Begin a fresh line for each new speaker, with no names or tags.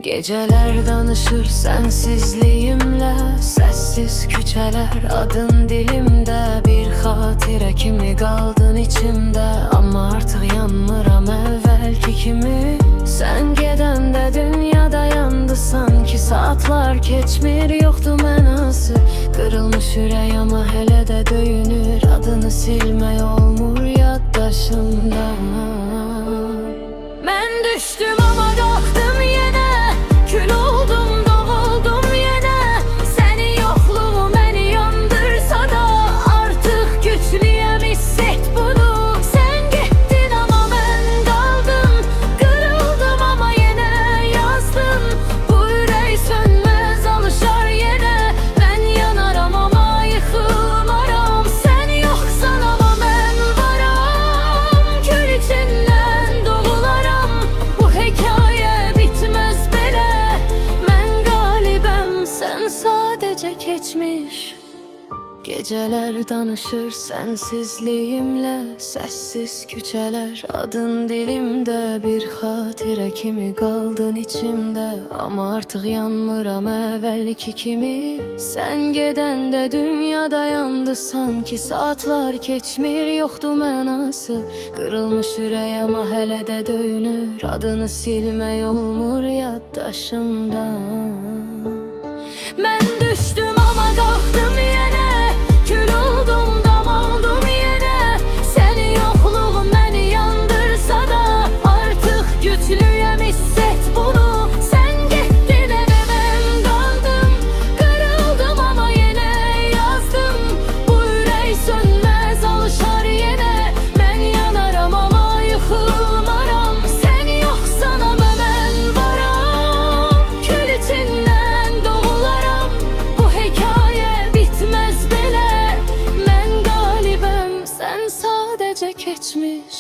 Geceler danışır sensizliğimle, sessiz küçeler adın dilimde. Bir hatire kimi kaldın içimde, ama artık yanmıram evvelki kimi. Sen gedende dünyada yandı sanki, saatler geçmir yoktu mənası. Kırılmış ürək ama hele de döyünür, adını silmək olmur yaddaşımda. Mən düştüm ama qalxdım yenə, kül oldum, doğuldum yenə. Sənin yokluğu məni yandırsa da, artıq güclüyəm, hisset bunu. Sən getdin ama mən qaldım, qırıldım ama yenə yazdım. Bu ürək sönməz, alışar yenə. Mən yanaram ama yıxılmaram, sən yoxsan ama mən varam. Kül içindən doğularam, bu hekayə bitməz belə. Mən qalibəm, sən sadəcə keçmiş. Geceler danışır sensizliğimle, sessiz küçeler adın dilimde. Bir hatire kimi kaldın içimde, ama artık yanmıram evvelki kimi. Sen gedende dünyada yandı sanki, saatler geçmir yoktu mənası. Kırılmış ürək ama hele de döyünür, adını silmək olmur yaddaşımda. Mən düştüm ama qalxdım yenə, kül oldum, dam oldum yenə. Sənin yokluğun məni yandırsa da, artıq güclüyəm, hisset bunu. Sən getdin evə, mən qaldım, qırıldım ama yenə yazdım. Bu ürək sönməz, alışar yenə. Mən yanaram ama yıxılmaram, sən yoxsan ama mən varam. Kül içindən doğularam, bu hekayə bitməz belə. Mən qalibəm, sən sadəcə keçmiş.